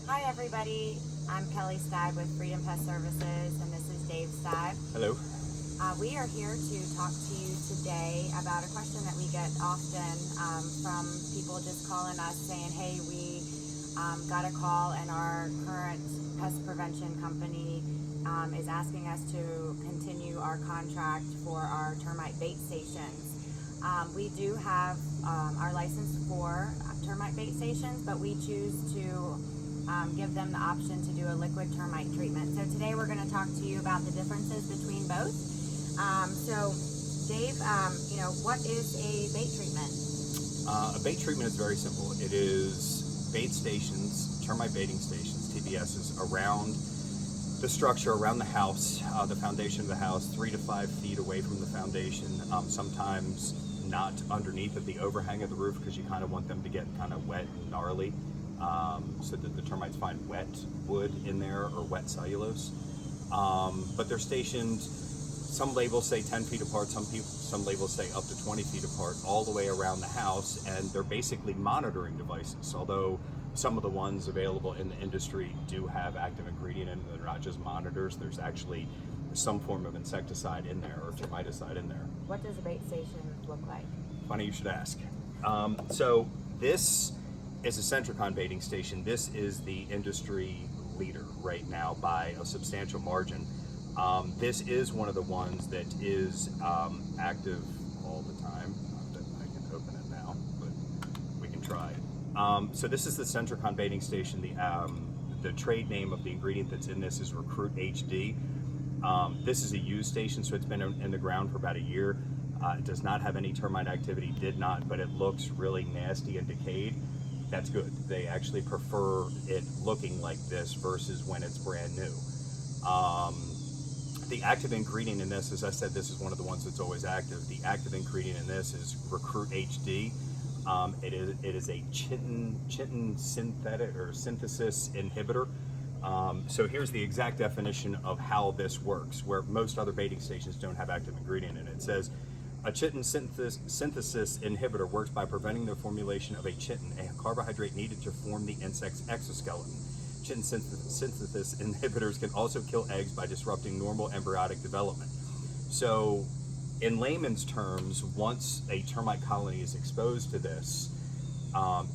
Hi everybody, I'm Kelly Stibe with Freedom Pest Services, and this is Dave Stibe. Hello. We are here to talk to you today about a question that we get often from people just calling us saying, hey, we got a call and our current pest prevention company is asking us to continue our contract for our termite bait stations. We do have our license for termite bait stations, but we choose to give them the option to do a liquid termite treatment. So today we're going to talk to you about the differences between both. So Dave, what is a bait treatment? A bait treatment is very simple. It is bait stations, termite baiting stations, TBSs, around the structure, around the house, the foundation of the house, 3 to 5 feet away from the foundation, sometimes not underneath of the overhang of the roof, because you kind of want them to get kind of wet and gnarly, so that the termites find wet wood in there or wet cellulose. But they're stationed, some labels say 10 feet apart, some labels say up to 20 feet apart, all the way around the house, and they're basically monitoring devices. Although some of the ones available in the industry do have active ingredient in them, they're not just monitors, there's actually some form of insecticide in there or termiticide in there. What does a bait station look like? Funny you should ask. So this is a Centricon baiting station. This is the industry leader right now by a substantial margin. This is one of the ones that is active all the time. Not that I can open it now, but we can try. So this is the Centricon baiting station. The trade name of the ingredient that's in this is Recruit HD. This is a used station, so it's been in the ground for about a year. It does not have any termite activity, did not, but it looks really nasty and decayed. That's good. They actually prefer it looking like this versus when it's brand new. The active ingredient in this, as I said, this is one of the ones that's always active. The active ingredient in this is Recruit HD. It is a chitin synthetic or synthesis inhibitor. So here's the exact definition of how this works, where most other baiting stations don't have active ingredient in it. It says, a chitin synthesis inhibitor works by preventing the formulation of a chitin, a carbohydrate needed to form the insect's exoskeleton. Chitin synthesis inhibitors can also kill eggs by disrupting normal embryonic development. So in layman's terms, once a termite colony is exposed to this,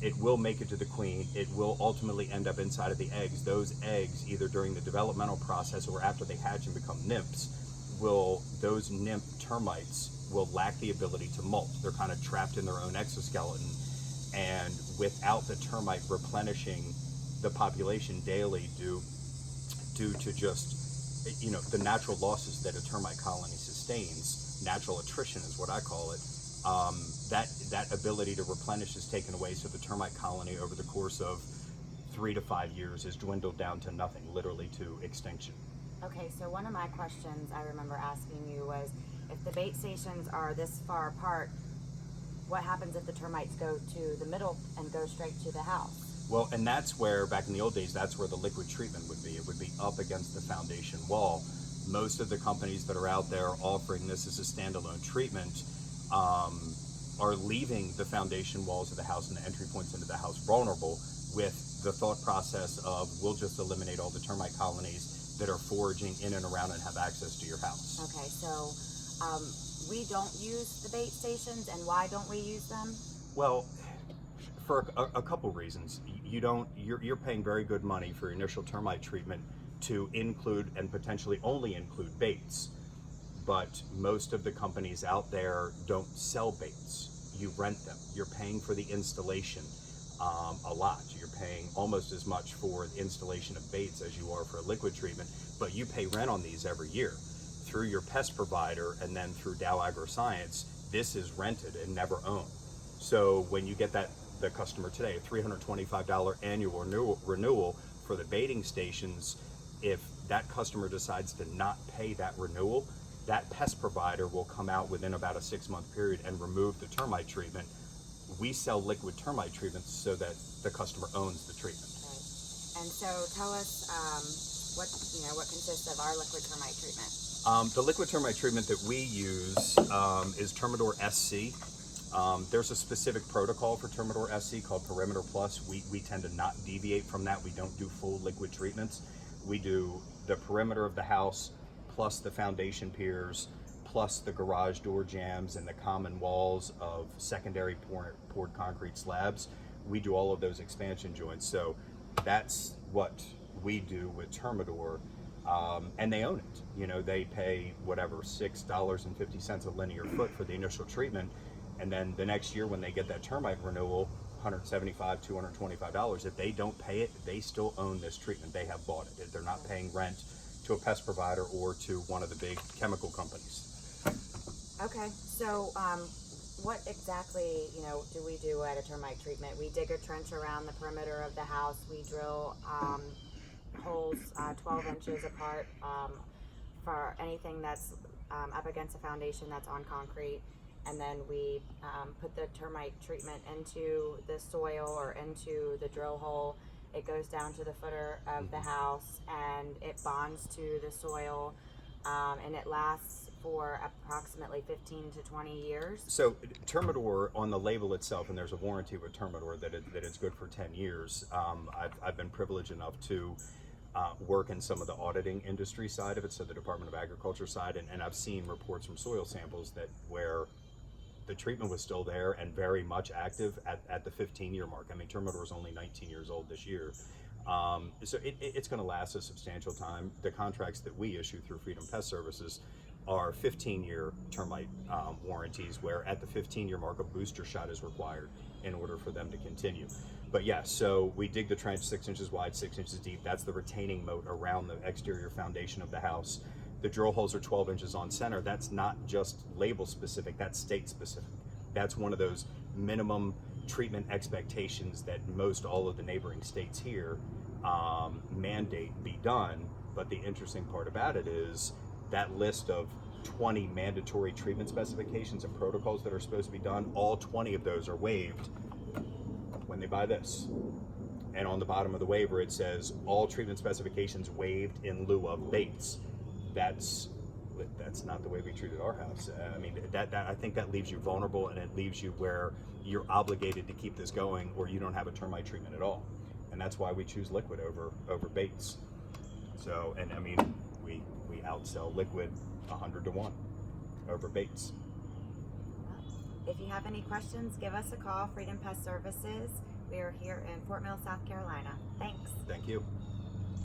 it will make it to the queen. It will ultimately end up inside of the eggs. Those eggs, either during the developmental process or after they hatch and become nymphs, those nymph termites will lack the ability to molt. They're kind of trapped in their own exoskeleton, and without the termite replenishing the population daily due to just, the natural losses that a termite colony sustains, natural attrition is what I call it, that ability to replenish is taken away, so the termite colony over the course of 3 to 5 years is dwindled down to nothing, literally to extinction. Okay, so one of my questions I remember asking you was, if the bait stations are this far apart, what happens if the termites go to the middle and go straight to the house? Well, and that's where, back in the old days, that's where the liquid treatment would be. It would be up against the foundation wall. Most of the companies that are out there offering this as a standalone treatment are leaving the foundation walls of the house and the entry points into the house vulnerable, with the thought process of, we'll just eliminate all the termite colonies that are foraging in and around and have access to your house. Okay, so we don't use the bait stations, and why don't we use them? Well, for a couple reasons. You're paying very good money for your initial termite treatment to include and potentially only include baits. But most of the companies out there don't sell baits. You rent them. You're paying for the installation a lot. You're paying almost as much for the installation of baits as you are for a liquid treatment, but you pay rent on these every year through your pest provider, and then through Dow AgroScience. This is rented and never owned. So when you get the customer today, a $325 annual renewal for the baiting stations, if that customer decides to not pay that renewal, that pest provider will come out within about a 6-month period and remove the termite treatment. We sell liquid termite treatments so that the customer owns the treatment. Right. And so tell us what consists of our liquid termite treatment. The liquid termite treatment that we use is Termidor SC. There's a specific protocol for Termidor SC called Perimeter Plus. We tend to not deviate from that. We don't do full liquid treatments. We do the perimeter of the house plus the foundation piers plus the garage door jambs and the common walls of secondary poured concrete slabs. We do all of those expansion joints. So that's what we do with Termidor. And they own it. You know, they pay whatever, $6.50 a linear foot for the initial treatment. And then the next year when they get that termite renewal, $175, $225, if they don't pay it, they still own this treatment. They have bought it. They're not paying rent to a pest provider or to one of the big chemical companies. Okay, so what exactly, do we do at a termite treatment? We dig a trench around the perimeter of the house. We drill holes 12 inches apart for anything that's up against a foundation that's on concrete. And then we put the termite treatment into the soil or into the drill hole. It goes down to the footer of the house and it bonds to the soil, and it lasts for approximately 15 to 20 years. So Termidor on the label itself, and there's a warranty with Termidor that it's good for 10 years. I've been privileged enough to work in some of the auditing industry side of it, so the Department of Agriculture side, and I've seen reports from soil samples that where the treatment was still there and very much active at the 15-year mark. I mean, Termidor is only 19 years old this year. So it's going to last a substantial time. The contracts that we issue through Freedom Pest Services are 15-year termite warranties, where at the 15-year mark a booster shot is required in order for them to continue. But yeah, so we dig the trench 6 inches wide, 6 inches deep. That's the retaining moat around the exterior foundation of the house. The drill holes are 12 inches on center. That's not just label specific, that's state specific. That's one of those minimum treatment expectations that most all of the neighboring states here mandate be done. But the interesting part about it is that list of 20 mandatory treatment specifications and protocols that are supposed to be done, all 20 of those are waived when they buy this. And on the bottom of the waiver it says all treatment specifications waived in lieu of baits. That's not the way we treated our house. I mean, that I think that leaves you vulnerable, and it leaves you where you're obligated to keep this going, or you don't have a termite treatment at all. And that's why we choose liquid over baits. So, and I mean, we outsell liquid 100 to 1 over baits. If you have any questions, give us a call. Freedom Pest Services. We are here in Fort Mill, South Carolina. Thanks. Thank you.